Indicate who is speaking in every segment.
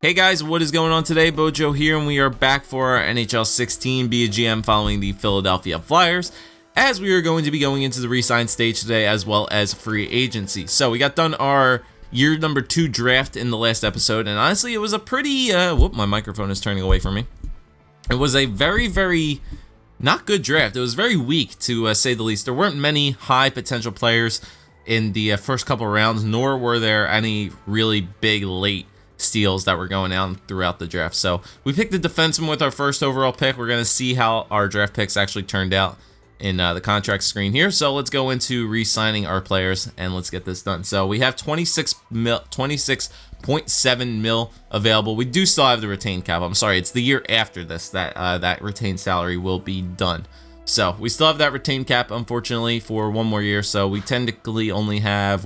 Speaker 1: Hey guys, what is going on today? Bojo here, and we are back for our NHL 16 Be a GM following the Philadelphia Flyers, as we are going to be going into the re-sign stage today as well as free agency. So we got done our year number 2 draft in the last episode, and honestly it was a pretty, my microphone is turning away from me. It was a very not good draft. It was very weak to say the least. There weren't many high potential players in the first couple rounds, nor were there any really big late steals that were going on throughout the draft. So we picked a defenseman with our first overall pick. We're going to see how our draft picks actually turned out in the contract screen here. So let's go into re-signing our players and let's get this done. So we have 26.7 mil available. We do still have the retained cap. I'm sorry, it's the year after this that that retained salary will be done. So we still have that retained cap, unfortunately, for one more year. So we technically only have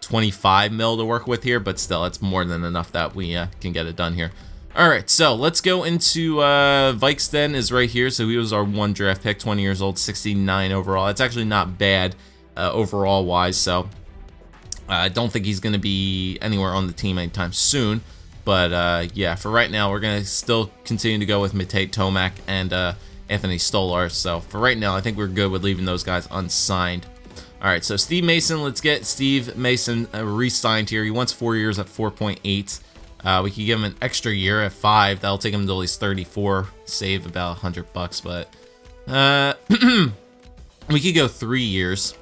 Speaker 1: 25 mil to work with here, but still it's more than enough that we can get it done here. All right, so let's go into Viksten is right here. So he was our 1 draft pick, 20 years old, 69 overall. It's actually not bad overall wise. So I don't think he's going to be anywhere on the team anytime soon. But yeah, for right now, we're going to still continue to go with Matej Tomac and Anthony Stolarz. So for right now, I think we're good with leaving those guys unsigned. All right, so Steve Mason, let's get Steve Mason re-signed here. He wants 4 years at 4.8. We could give him an extra year at 5. That'll take him until he's 34, save about $100, but we could go 3 years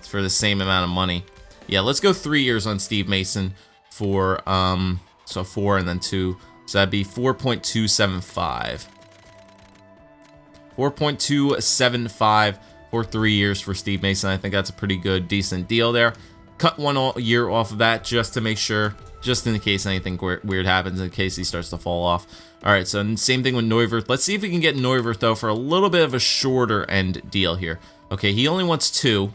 Speaker 1: for the same amount of money. Yeah, let's go 3 years on Steve Mason for so 4 and then 2. So that'd be 4.275. 4.275 for 3 years for Steve Mason. I think that's a pretty good, decent deal there. Cut 1 year off of that just to make sure, just in case anything weird happens, in case he starts to fall off. All right, so same thing with Neuwirth. Let's see if we can get Neuwirth, though, for a little bit of a shorter end deal here. Okay, he only wants 2.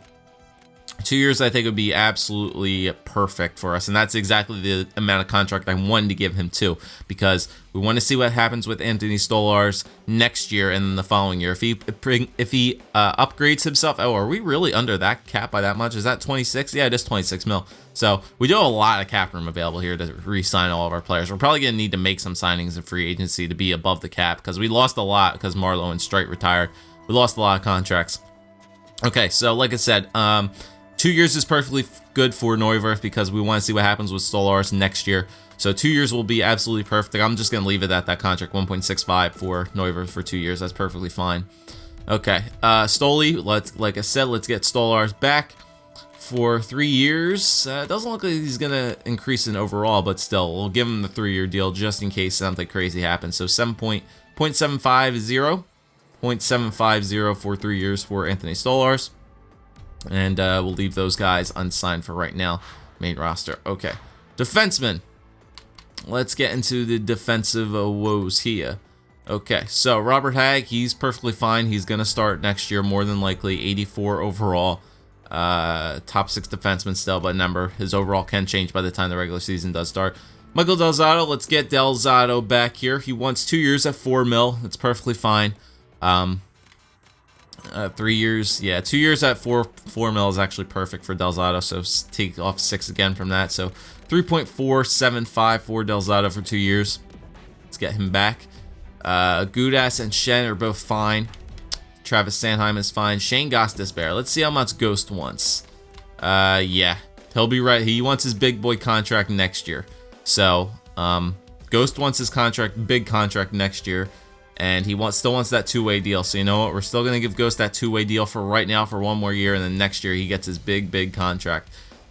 Speaker 1: 2 years, I think, would be absolutely perfect for us, and that's exactly the amount of contract I wanted to give him too, because we want to see what happens with Anthony Stolarz next year and then the following year. If he upgrades himself, oh, are we really under that cap by that much? Is that 26? Yeah, it is 26 mil. So we do have a lot of cap room available here to re-sign all of our players. We're probably going to need to make some signings in free agency to be above the cap, because we lost a lot because Marleau and Streit retired. We lost a lot of contracts. Okay, so like I said, 2 years is perfectly good for Neuwirth because we want to see what happens with Stolarz next year. So 2 years will be absolutely perfect. I'm just going to leave it at that contract, 1.65 for Neuwirth for 2 years. That's perfectly fine. Okay, Stoli, like I said, let's get Stolarz back for 3 years. It doesn't look like he's going to increase in overall, but still, we'll give him the 3-year deal just in case something crazy happens. So 0.750 for 3 years for Anthony Stolarz. And we'll leave those guys unsigned for right now. Main roster. Okay. Defenseman. Let's get into the defensive woes here. Okay, so Robert Hagg, he's perfectly fine. He's going to start next year, more than likely. 84 overall. Top 6 defenseman still, but remember, his overall can change by the time the regular season does start. Michael Del Zotto, let's get Del Zotto back here. He wants 2 years at 4 mil. That's perfectly fine. 3 years, yeah, 2 years at 4 mil is actually perfect for Del Zotto, so take off 6 again from that. So 3.475 for Del Zotto for 2 years. Let's get him back. Gudas and Shen are both fine. Travis Sanheim is fine. Shane Gostisbehere. Let's see how much Ghost wants. Yeah, he'll be right. He wants his big boy contract next year. So Ghost wants his big contract next year. And he still wants that 2-way deal. So you know what? We're still going to give Ghost that 2-way deal for right now for 1 more year. And then next year he gets his big contract.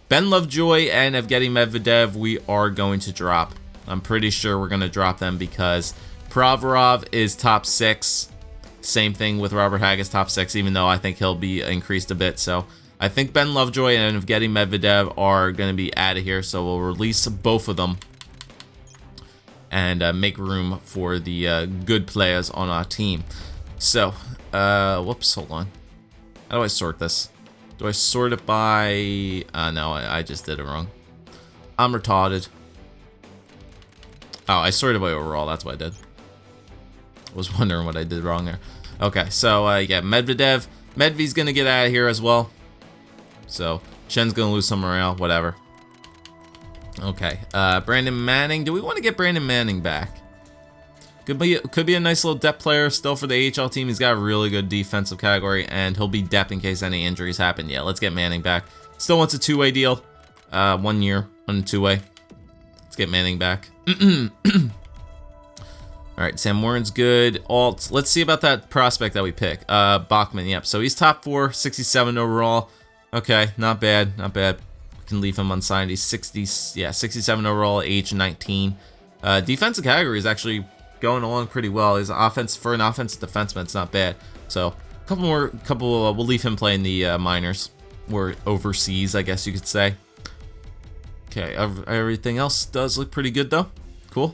Speaker 1: Ben Lovejoy and Evgeny Medvedev, we are going to drop. I'm pretty sure we're going to drop them because Provorov is top 6. Same thing with Robert Hagg is top 6, even though I think he'll be increased a bit. So I think Ben Lovejoy and Evgeny Medvedev are going to be out of here. So we'll release both of them and make room for the good players on our team. So, whoops, hold on. How do I sort this? Do I sort it by... no, I just did it wrong. I'm retarded. Oh, I sorted by overall, that's what I did. I was wondering what I did wrong there. Okay, so, yeah, Medvedev. Medvey's gonna get out of here as well. So, Shen's gonna lose some morale, whatever. Okay, Brandon Manning. Do we want to get Brandon Manning back? Could be a nice little depth player still for the AHL team. He's got a really good defensive category, and he'll be depth in case any injuries happen. Yeah, let's get Manning back. Still wants a two-way deal. 1 year on a two-way. Let's get Manning back. All right, Sam Warren's good. Alt. Let's see about that prospect that we pick. Bachman, yep. So he's top 4, 67 overall. Okay, not bad, not bad. We can leave him unsigned. He's 67 overall, age 19. Defensive category is actually going along pretty well. His offense, for an offensive defenseman, it's not bad. So we'll leave him play in the minors or overseas, I guess you could say. Okay, everything else does look pretty good though. Cool.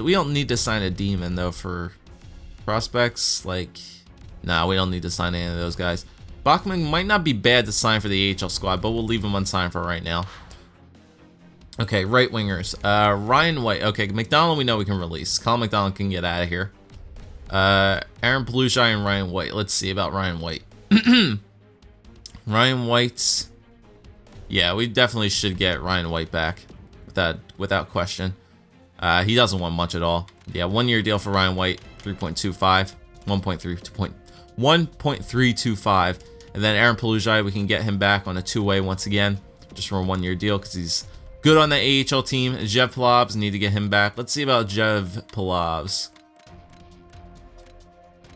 Speaker 1: We don't need to sign a demon though for prospects. Like, nah, we don't need to sign any of those guys. Bachman might not be bad to sign for the AHL squad, but we'll leave him unsigned for right now. Okay, right wingers. Ryan White. Okay, McDonald we know we can release. Colin McDonald can get out of here. Aaron Palushai and Ryan White. Let's see about Ryan White. Ryan White. Yeah, we definitely should get Ryan White back without question. He doesn't want much at all. Yeah, 1 year deal for Ryan White, 3.25, 1.325, and then Aaron Palushai, we can get him back on a two-way once again, just for a 1 year deal because he's good on the AHL team. Jev Palavs, need to get him back. Let's see about Jev Palavs.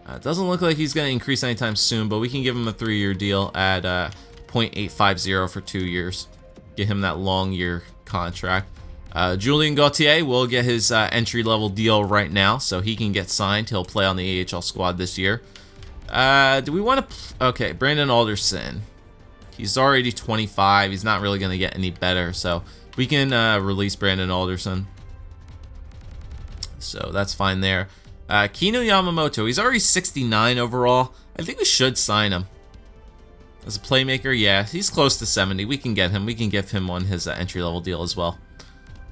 Speaker 1: It doesn't look like he's going to increase anytime soon, but we can give him a 3 year deal at 0.850 for 2 years. Get him that long year contract. Julien Gauthier will get his entry-level deal right now, so he can get signed. He'll play on the AHL squad this year. Do we want to... Okay, Brandon Alderson. He's already 25. He's not really going to get any better, so we can release Brandon Alderson. So that's fine there. Kino Yamamoto. He's already 69 overall. I think we should sign him. As a playmaker, yeah, he's close to 70. We can get him. We can give him on his entry-level deal as well.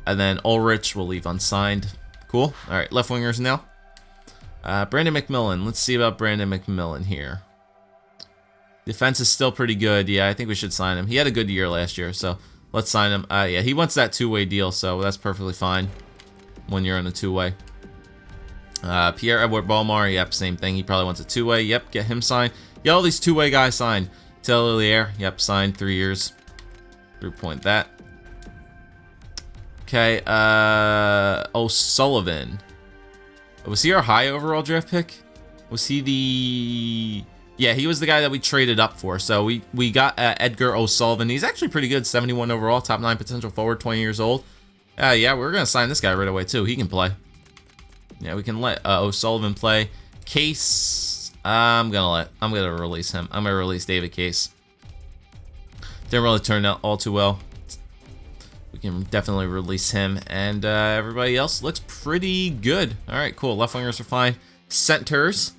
Speaker 1: And then Ulrich will leave unsigned. Cool. All right, left wingers now. Brandon McMillan. Let's see about Brandon McMillan here. Defense is still pretty good. Yeah, I think we should sign him. He had a good year last year, so let's sign him. Yeah, he wants that two-way deal, so that's perfectly fine. 1 year on a two-way. Pierre-Edouard Bellemare. Yep, same thing. He probably wants a two-way. Yep, get him signed. Get all these two-way guys signed. Tellier. Yep, signed 3 years. 3 point that. Okay, O'Sullivan. Was he our high overall draft pick? Was he the... Yeah, he was the guy that we traded up for. So we got Edgar O'Sullivan. He's actually pretty good, 71 overall, top 9 potential forward, 20 years old. Yeah, we're going to sign this guy right away, too. He can play. Yeah, we can let O'Sullivan play. Case, I'm going to release him. I'm going to release David Case. Didn't really turn out all too well. We can definitely release him, and everybody else looks pretty good. All right, cool. Left wingers are fine. Centers.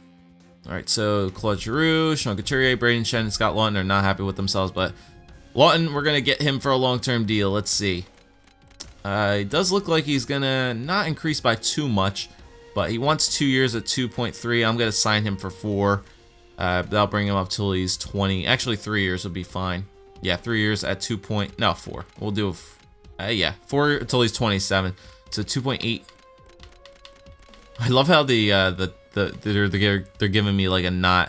Speaker 1: All right, so Claude Giroux, Sean Couturier, Braden Shen, and Scott Lawton are not happy with themselves, but Lawton, we're going to get him for a long-term deal. Let's see. It does look like he's going to not increase by too much, but he wants 2 years at 2.3. I'm going to sign him for 4. That'll bring him up till he's 20. Actually, 3 years would be fine. Yeah, 3 years at 4. We'll do... yeah, 4 until he's 27. So 2.8. I love how they're giving me like an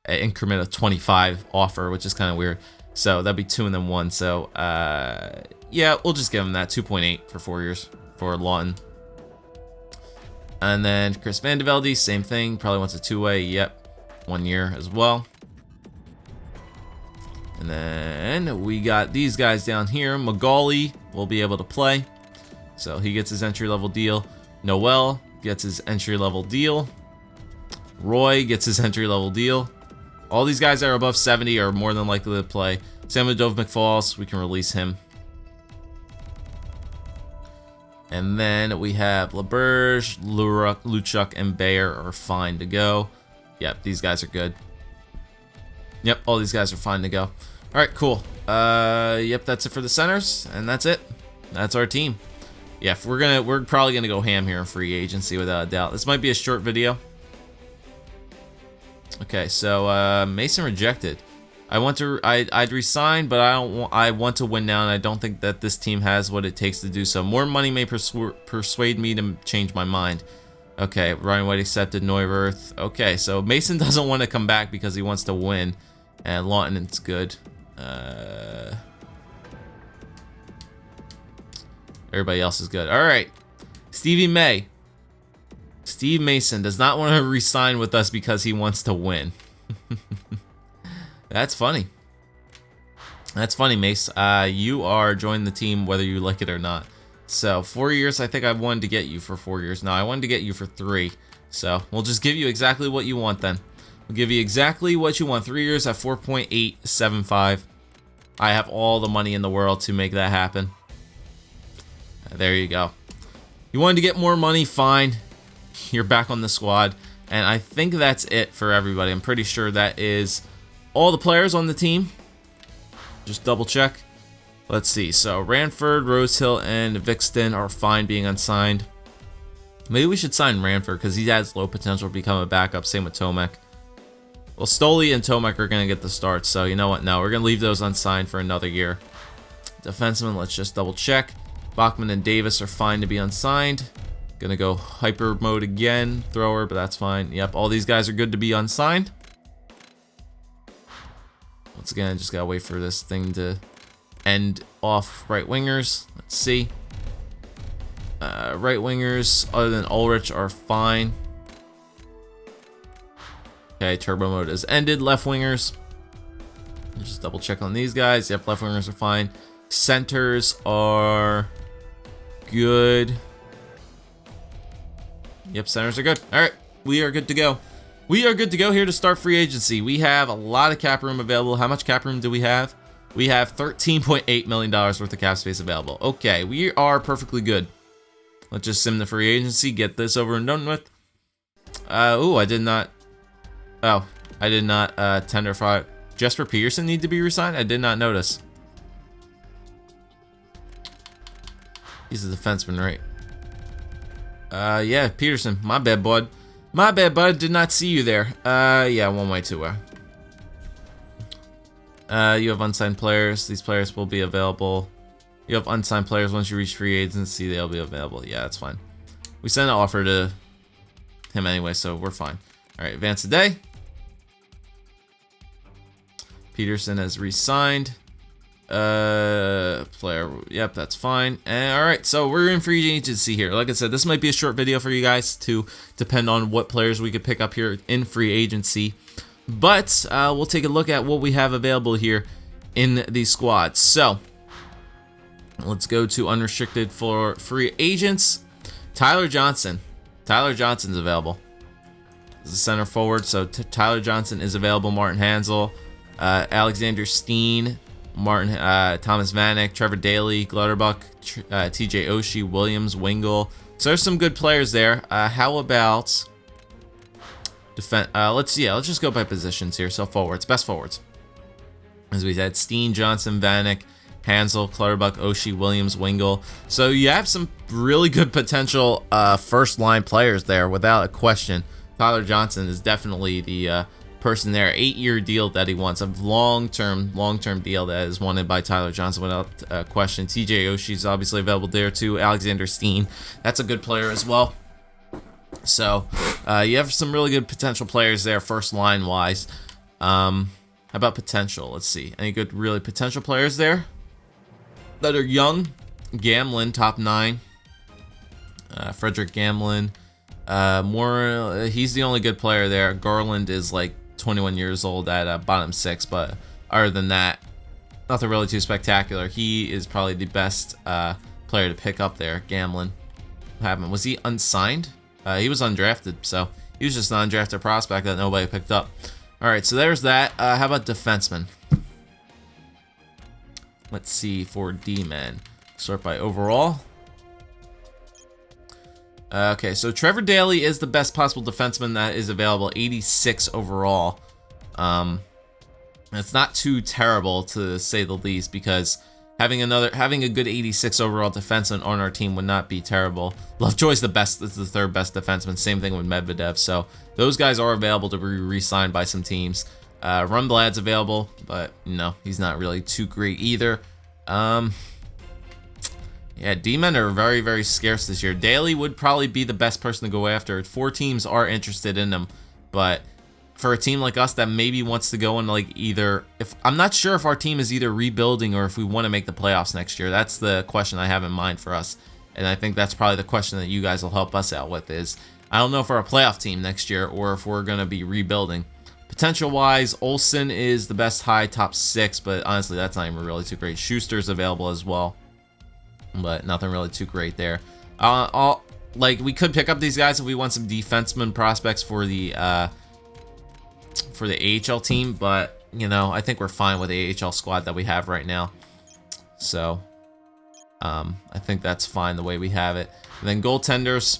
Speaker 1: increment of 25 offer, which is kind of weird. So that'd be 2 and then 1. So yeah, we'll just give him that 2.8 for 4 years for Lawton. And then Chris Vandevelde, same thing. Probably wants a 2-way. Yep, 1 year as well. And then we got these guys down here. Magali will be able to play, so he gets his entry-level deal. Noel gets his entry-level deal. Roy gets his entry-level deal. All these guys that are above 70 are more than likely to play. Samuel Dove McFalls, we can release him. And then we have LaBerge, Luchuk, and Bayer are fine to go. Yep, these guys are good. Yep, all these guys are fine to go. All right, cool. Yep, that's it for the centers, and that's it. That's our team. Yeah, we're probably gonna go ham here in free agency without a doubt. This might be a short video. Okay, so Mason rejected. I'd resign, but I want to win now, and I don't think that this team has what it takes to do so. More money may persuade me to change my mind. Okay, Ryan White accepted. Neuwirth. Okay, so Mason doesn't want to come back because he wants to win, and Lawton's good. Everybody else is good. All right, Stevie May. Steve Mason does not want to re-sign with us because he wants to win. That's funny. That's funny, Mace. You are joining the team whether you like it or not. So 4 years, I think I wanted to get you for 4 years. No, I wanted to get you for 3. So we'll just give you exactly what you want then. We'll give you exactly what you want. 3 years at 4.875. I have all the money in the world to make that happen. There you go. You wanted to get more money, fine. You're back on the squad. And I think that's it for everybody. I'm pretty sure that is all the players on the team. Just double check. Let's see. So Ranford, Rosehill, and Vixton are fine being unsigned. Maybe we should sign Ranford because he has low potential to become a backup. Same with Tomek. Well, Stoley and Tomek are going to get the start. So you know what? No, we're going to leave those unsigned for another year. Defensemen, let's just double check. Bachman and Davis are fine to be unsigned. Gonna go hyper mode again. Thrower, but that's fine. Yep, all these guys are good to be unsigned. Once again, I just gotta wait for this thing to end off right wingers. Let's see. Right wingers, other than Ulrich, are fine. Okay, turbo mode has ended. Left wingers. Just double check on these guys. Yep, left wingers are fine. Centers are good. Yep, centers are good. All right, we are good to go. We are good to go here to start free agency. We have a lot of cap room available. How much cap room do we have? We have $13.8 million worth of cap space available. Okay, we are perfectly good. Let's just sim the free agency, get this over and done with. I did not tender for Jesper Peterson need to be resigned. I did not notice. He's a defenseman, right? Yeah, Peterson. My bad, bud. My bad, bud. Did not see you there. Yeah, one way, two way. You have unsigned players. These players will be available. You have unsigned players. Once you reach free agency, they'll be available. Yeah, that's fine. We sent an offer to him anyway, so we're fine. All right, advance a day. Peterson has re-signed. Player, yep, that's fine. And all right, so we're in free agency here. Like I said, this might be a short video for you guys to depend on what players we could pick up here in free agency, but we'll take a look at what we have available here in the squad. So let's go to unrestricted for free agents. Tyler Johnson. Tyler Johnson's available. This is center forward, so Tyler Johnson is available. Martin Hansel, Alexander Steen, Thomas Vanek, Trevor Daley, Glutterbuck, TJ Oshie, Williams, Wingle. So there's some good players there. How about defense? Let's just go by positions here. So forwards, best forwards. As we said, Steen, Johnson, Vanek, Hansel, Clutterbuck, Oshie, Williams, Wingle. So you have some really good potential first line players there without a question. Tyler Johnson is definitely the person there. 8-year deal that he wants, a long-term deal that is wanted by Tyler Johnson without question. TJ Oshie is obviously available there too. Alexander Steen, that's a good player as well. So you have some really good potential players there, first line wise. How about potential? Let's see, any good really potential players there that are young? Gamlin, top 9. Frederick Gamlin. He's the only good player there. Garland is like 21 years old at bottom 6, but other than that, nothing really too spectacular. He is probably the best player to pick up there. Gamlin. What happened? Was he unsigned? He was undrafted, so he was just an undrafted prospect that nobody picked up. All right, so there's that. How about defensemen? Let's see for D-men. Sort by overall. Okay, so Trevor Daley is the best possible defenseman that is available, 86 overall. It's not too terrible to say the least, because having a good 86 overall defenseman on our team would not be terrible. Lovejoy's the third best defenseman. Same thing with Medvedev. So those guys are available to be re-signed by some teams. Runblad's available, but no, he's not really too great either. Yeah, D-men are very, very scarce this year. Daly would probably be the best person to go after. 4 teams are interested in him, but for a team like us that maybe wants to go in like either, if I'm not sure if our team is either rebuilding or if we want to make the playoffs next year. That's the question I have in mind for us, and I think that's probably the question that you guys will help us out with. Is I don't know if we're a playoff team next year or if we're gonna be rebuilding. Potential wise, Olsen is the best high top 6, but honestly, that's not even really too great. Schuster's available as well, but nothing really too great there. Like we could pick up these guys if we want some defenseman prospects for the AHL team, but you know, I think we're fine with the AHL squad that we have right now. So I think that's fine the way we have it. And then goaltenders,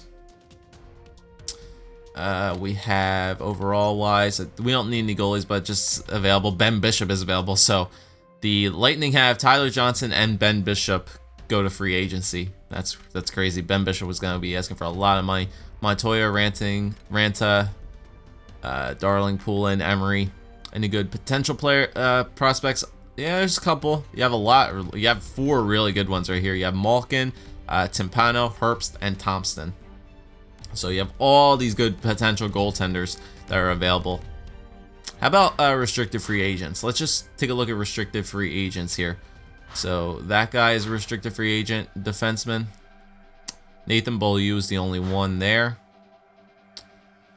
Speaker 1: we have overall wise, we don't need any goalies, but just available. Ben Bishop is available, so the Lightning have Tyler Johnson and Ben Bishop go to free agency. That's crazy. Ben Bishop was going to be asking for a lot of money. Montoya, Ranta, Darling, Poulin, Emery. Any good potential player prospects? Yeah, there's a couple. You have a lot. You have 4 really good ones right here. You have Malkin, Timpano, Herbst, and Thompson. So you have all these good potential goaltenders that are available. How about restricted free agents? Let's just take a look at restricted free agents here. So that guy is a restricted free agent defenseman. Nathan Beaulieu is the only one there.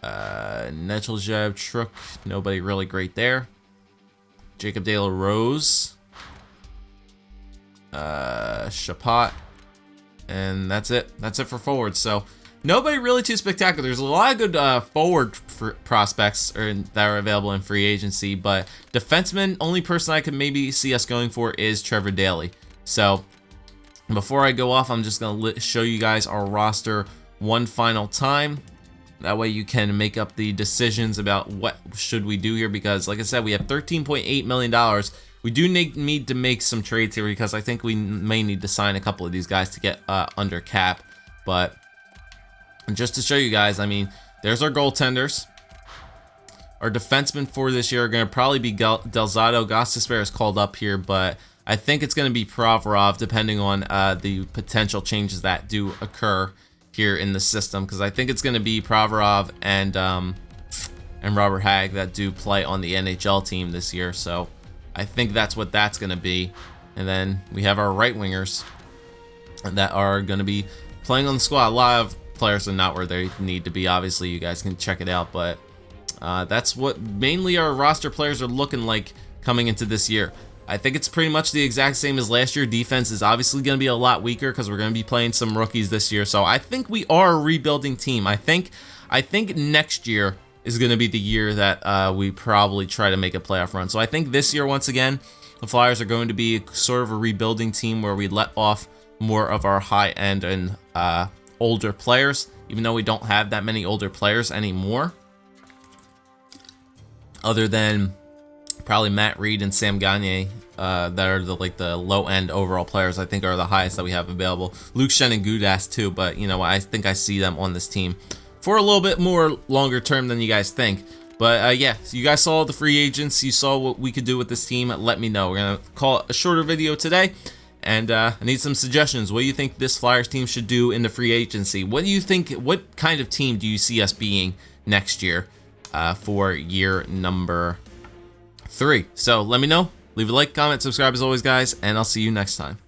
Speaker 1: Necheljev, Truk, nobody really great there. Jacob De La Rose, Chapat, and that's it. That's it for forwards. So nobody really too spectacular. There's a lot of good forward prospects that are available in free agency, but defenseman, only person I could maybe see us going for is Trevor Daly. So before I go off, I'm just going to show you guys our roster one final time. That way you can make up the decisions about what should we do here, because like I said, we have $13.8 million. We do need to make some trades here because I think we may need to sign a couple of these guys to get under cap. But just to show you guys, I mean, there's our goaltenders. Our defensemen for this year are going to probably be Delzato. Gostisbehere is called up here, but I think it's going to be Provorov, depending on the potential changes that do occur here in the system, because I think it's going to be Provorov and Robert Hagg that do play on the NHL team this year. So I think that's what that's going to be. And then we have our right wingers that are going to be playing on the squad. A lot of players are not where they need to be. Obviously, you guys can check it out, but that's what mainly our roster players are looking like coming into this year. I think it's pretty much the exact same as last year. Defense is obviously going to be a lot weaker because we're going to be playing some rookies this year. So I think we are a rebuilding team. I think next year is going to be the year that we probably try to make a playoff run. So I think this year, once again, the Flyers are going to be sort of a rebuilding team where we let off more of our high-end and older players, even though we don't have that many older players anymore, other than probably Matt Reed and Sam Gagner, that are the low-end overall players. I think are the highest that we have available. Luke Shen and Gudas too, but you know, I think I see them on this team for a little bit more longer term than you guys think. But yeah, so you guys saw the free agents. You saw what we could do with this team. Let me know. We're gonna call it a shorter video today. And I need some suggestions. What do you think this Flyers team should do in the free agency? What do you think? What kind of team do you see us being next year for year number 3? So let me know. Leave a like, comment, subscribe as always, guys, and I'll see you next time.